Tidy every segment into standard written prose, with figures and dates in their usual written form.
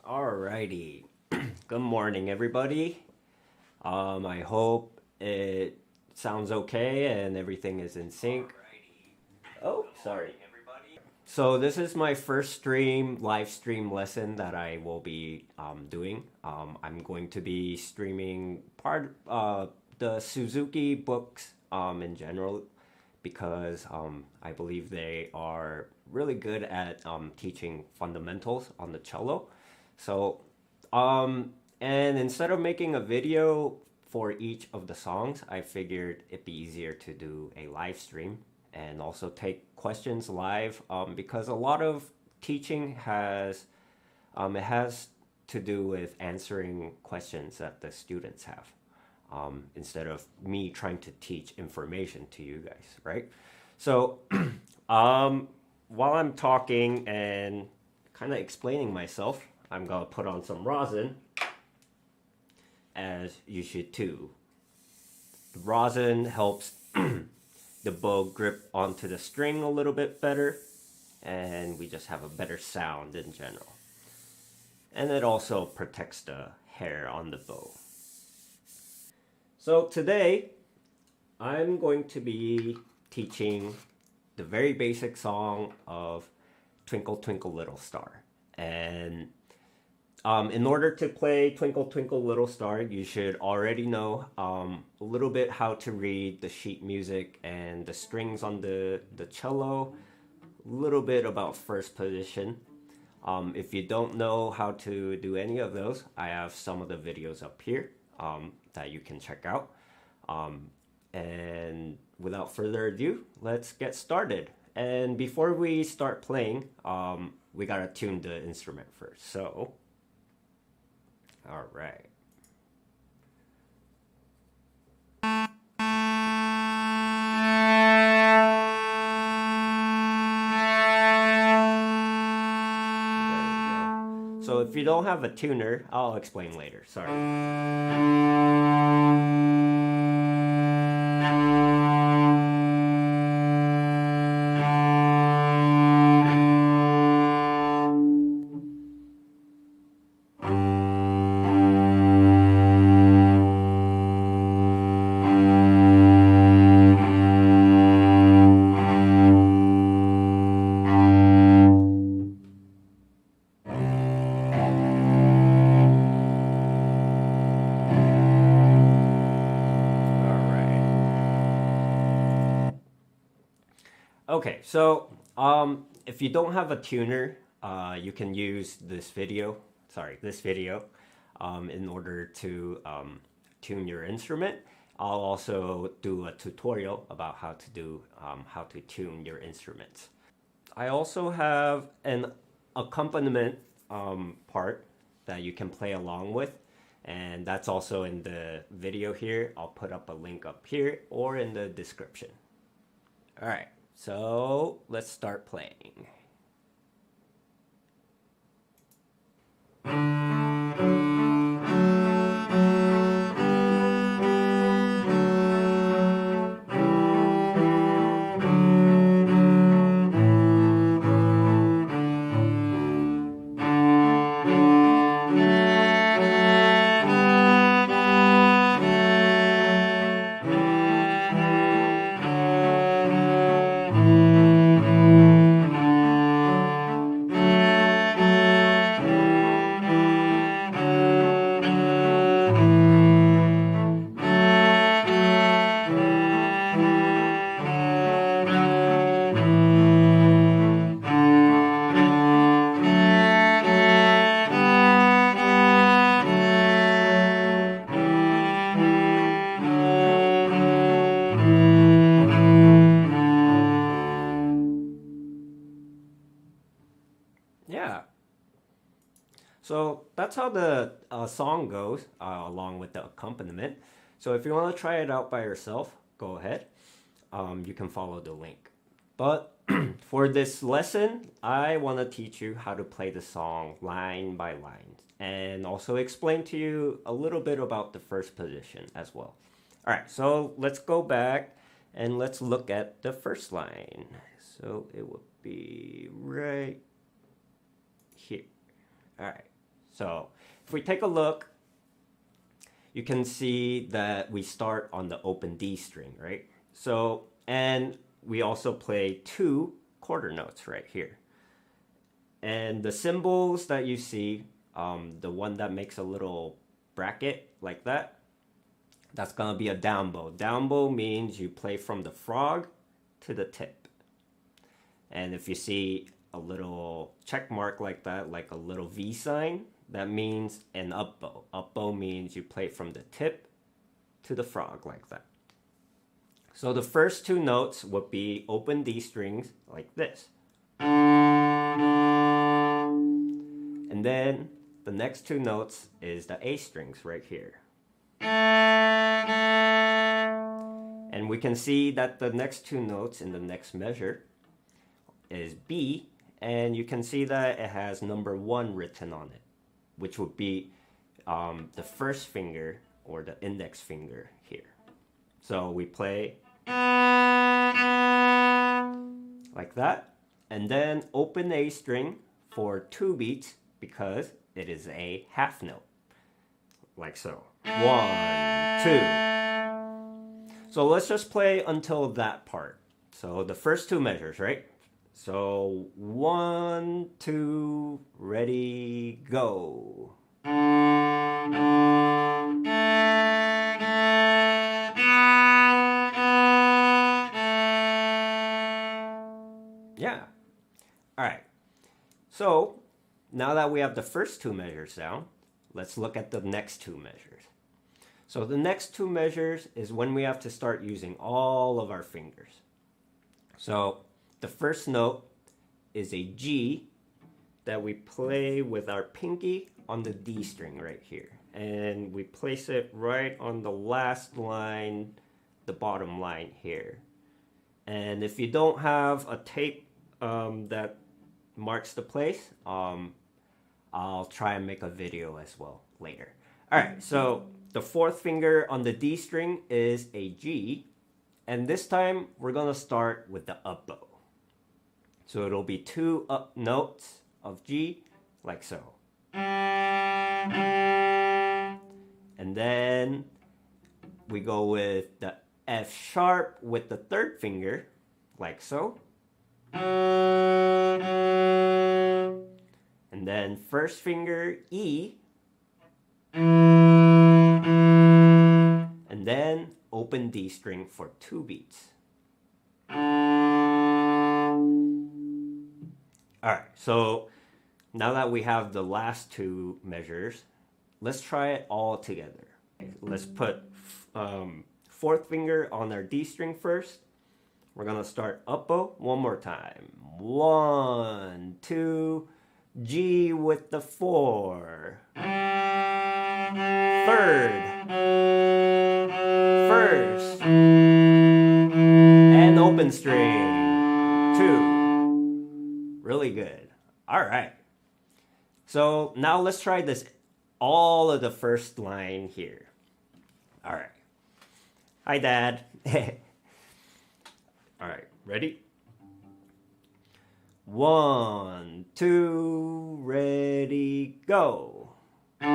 Alrighty. Good morning, everybody. I hope it sounds okay and everything is in sync. Oh, sorry. So this is my first live stream lesson that I will be doing. I'm going to be streaming the Suzuki books in general because I believe they are really good at teaching fundamentals on the cello. So, and instead of making a video for each of the songs, I figured it'd be easier to do a live stream and also take questions live because a lot of teaching it has to do with answering questions that the students have instead of me trying to teach information to you guys, right? So while I'm talking and kind of explaining myself, I'm gonna put on some rosin, as you should too. The rosin helps the bow grip onto the string a little bit better, and we just have a better sound in general. And it also protects the hair on the bow. So today, I'm going to be teaching the very basic song of Twinkle Twinkle Little Star. And in order to play Twinkle Twinkle Little Star, you should already know a little bit how to read the sheet music and the strings on the cello, a little bit about first position. If you don't know how to do any of those, I have some of the videos up here that you can check out. And without further ado, let's get started. And before we start playing, we gotta tune the instrument first. So, all right. So if you don't have a tuner, I'll explain later. Sorry. Okay, so if you don't have a tuner, you can use this video, in order to tune your instrument. I'll also do a tutorial about how to tune your instruments. I also have an accompaniment part that you can play along with, and that's also in the video here. I'll put up a link up here or in the description. All right. So let's start playing. Yeah. So that's how the song goes, along with the accompaniment. So if you want to try it out by yourself, go ahead. You can follow the link. But for this lesson, I want to teach you how to play the song line by line and also explain to you a little bit about the first position as well. All right, so let's go back and let's look at the first line. So it would be right here. All right, So if we take a look, you can see that we start on the open D string, right? So, and we also play 2 quarter notes right here. And the symbols that you see, the one that makes a little bracket like that, that's gonna be a down bow. Down bow means you play from the frog to the tip. And if you see a little check mark like that, like a little V sign, that means an up bow. Up bow means you play from the tip to the frog like that. So the first 2 notes would be open D strings like this. And then the next 2 notes is the A strings right here. And we can see that the next 2 notes in the next measure is B, and you can see that it has number 1 written on it, which would be the first finger or the index finger here. So we play like that, and then open A string for 2 beats because it is a half note, like so. 1, 2. So let's just play until that part. So the first 2 measures, right? So 1, 2, ready, go. Yeah. All right. So now that we have the first 2 measures down, let's look at the next 2 measures. So the next 2 measures is when we have to start using all of our fingers. So the first note is a G that we play with our pinky on the D string right here. And we place it right on the last line, the bottom line here. And if you don't have a tape that marks the place, I'll try and make a video as well later. All right, so the 4th finger on the D string is a G, and this time we're gonna start with the up bow. So it'll be 2 up notes of G, like so. And then we go with the F sharp with the 3rd finger, like so. And then first finger E, and then open D string for 2 beats. Alright, so now that we have the last 2 measures, let's try it all together. Let's put 4th finger on our D string first. We're gonna start up bow one more time. 1, 2, G with the 4. 3rd, 1st, and open string, 2. Really good. All right. So now let's try this, all of the first line here. All right. Hi, Dad. All right, ready? 1, 2, ready, go. 3, 4.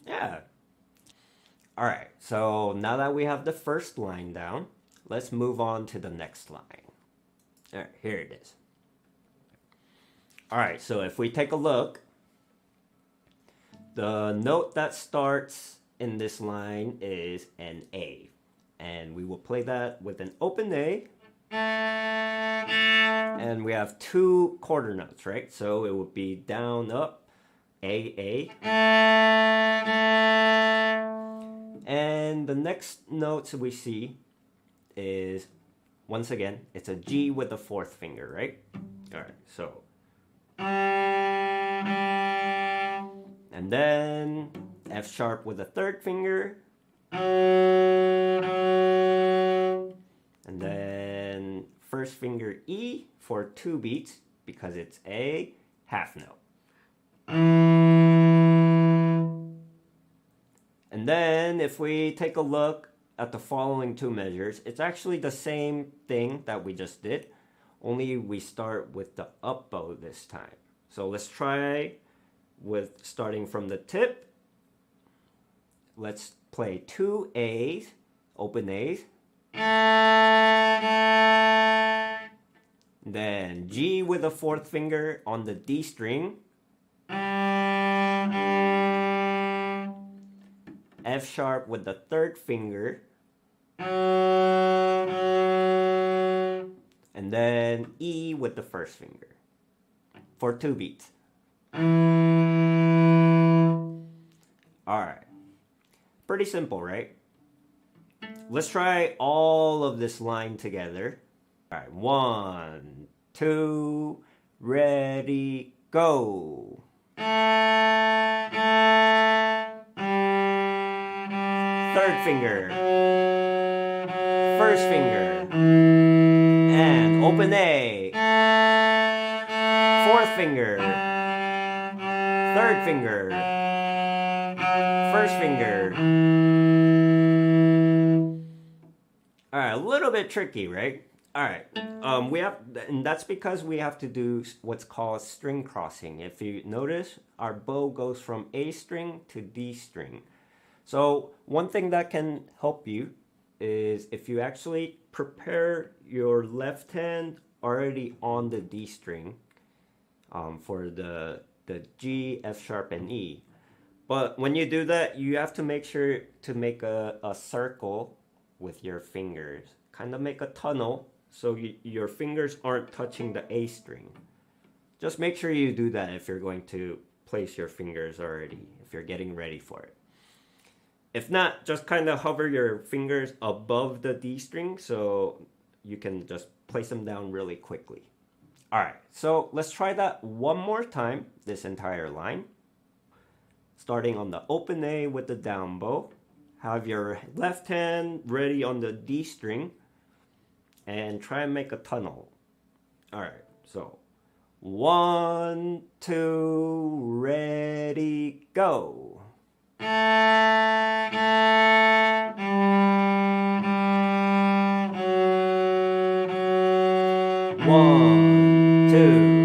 Yeah. All right, so now that we have the first line down, let's move on to the next line. All right, here it is. All right, so if we take a look, the note that starts in this line is an A. And we will play that with an open A. And we have 2 quarter notes, right? So it would be down, up, A. And the next notes we see is, once again, it's a G with the 4th finger, right? All right, so. And then F sharp with the 3rd finger. And then first finger E for 2 beats because it's a half note. And then if we take a look at the following 2 measures, it's actually the same thing that we just did, only we start with the up bow this time. So let's try with starting from the tip. Let's play 2 A's, open A's. Then G with the 4th finger on the D string. F sharp with the 3rd finger. And then E with the 1st finger for 2 beats. Alright. Pretty simple, right? Let's try all of this line together. Alright, 1, 2, ready, go. 3rd finger, 1st finger, and open A. 4th finger, 3rd finger, 1st finger. Alright, a little bit tricky, right? Alright, and that's because we have to do what's called string crossing. If you notice, our bow goes from A string to D string. So one thing that can help you is if you actually prepare your left hand already on the D string for the G, F sharp, and E. But when you do that, you have to make sure to make a circle with your fingers. Kind of make a tunnel so your fingers aren't touching the A string. Just make sure you do that if you're going to place your fingers already, if you're getting ready for it. If not, just kind of hover your fingers above the D string so you can just place them down really quickly. Alright, so let's try that one more time, this entire line. Starting on the open A with the down bow. Have your left hand ready on the D string and try and make a tunnel. Alright, so 1, 2, ready, go. 1, 2.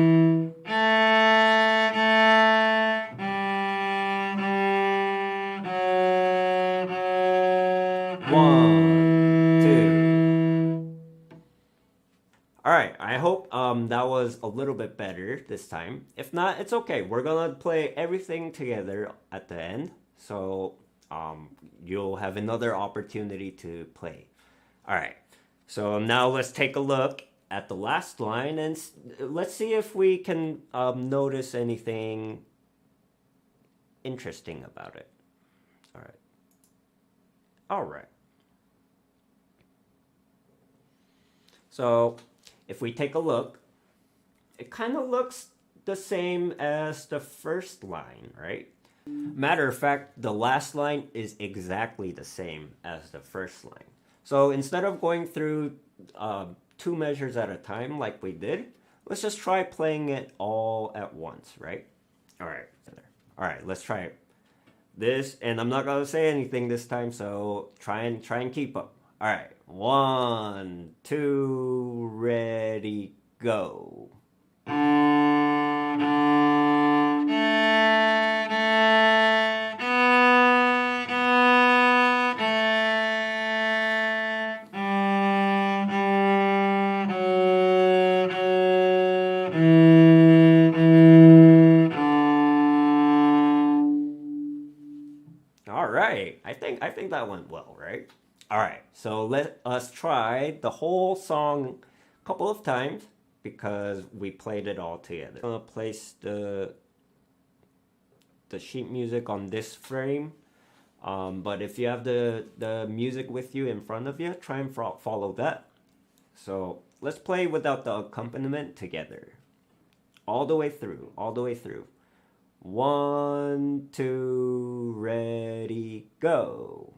One, two. Alright, I hope that was a little bit better this time. If not, it's okay. We're gonna play everything together at the end. So you'll have another opportunity to play. Alright, so now let's take a look at the last line and let's see if we can notice anything interesting about it. Alright. Alright. So if we take a look, it kind of looks the same as the first line, right? Matter of fact, the last line is exactly the same as the first line. So instead of going through 2 measures at a time like we did, let's just try playing it all at once, right? Alright, let's try it. This, and I'm not gonna say anything this time, so try and keep up. Alright, 1, 2, ready, go. Alright, I think that went well, right? Alright, so let us try the whole song a couple of times because we played it all together. I'm gonna place the sheet music on this frame, but if you have the music with you in front of you, try and follow that. So let's play without the accompaniment together. All the way through, all the way through. 1, 2, ready, go.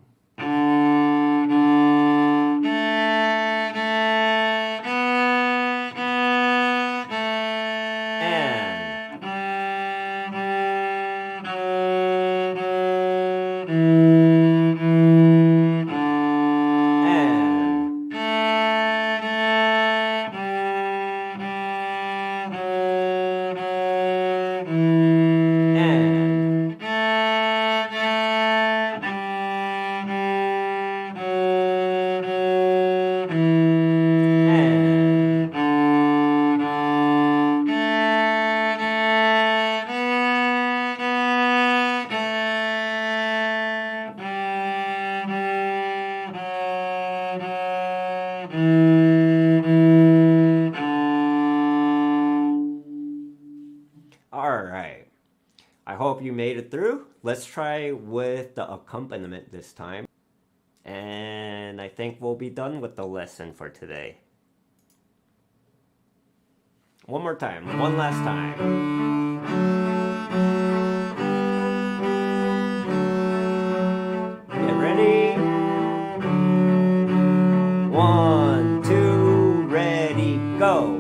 Alright, I hope you made it through. Let's try with the accompaniment this time. And I think we'll be done with the lesson for today. One more time, one last time. Get ready. 1, 2, ready, go.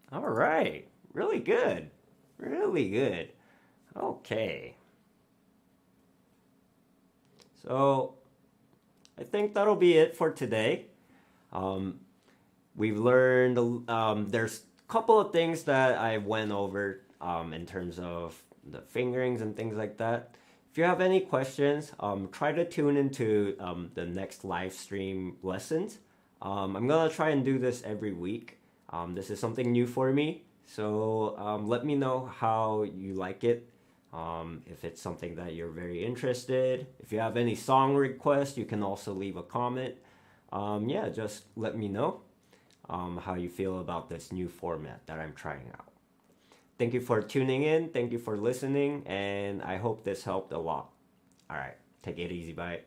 All right, really good, really good. Okay. So I think that'll be it for today. We've learned, there's a couple of things that I went over in terms of the fingerings and things like that. If you have any questions, try to tune into the next live stream lessons. I'm gonna try and do this every week. This is something new for me, so let me know how you like it. If it's something that you're very interested. If you have any song requests, you can also leave a comment. Yeah, just let me know how you feel about this new format that I'm trying out. Thank you for tuning in. Thank you for listening, and I hope this helped a lot. All right, take it easy. Bye.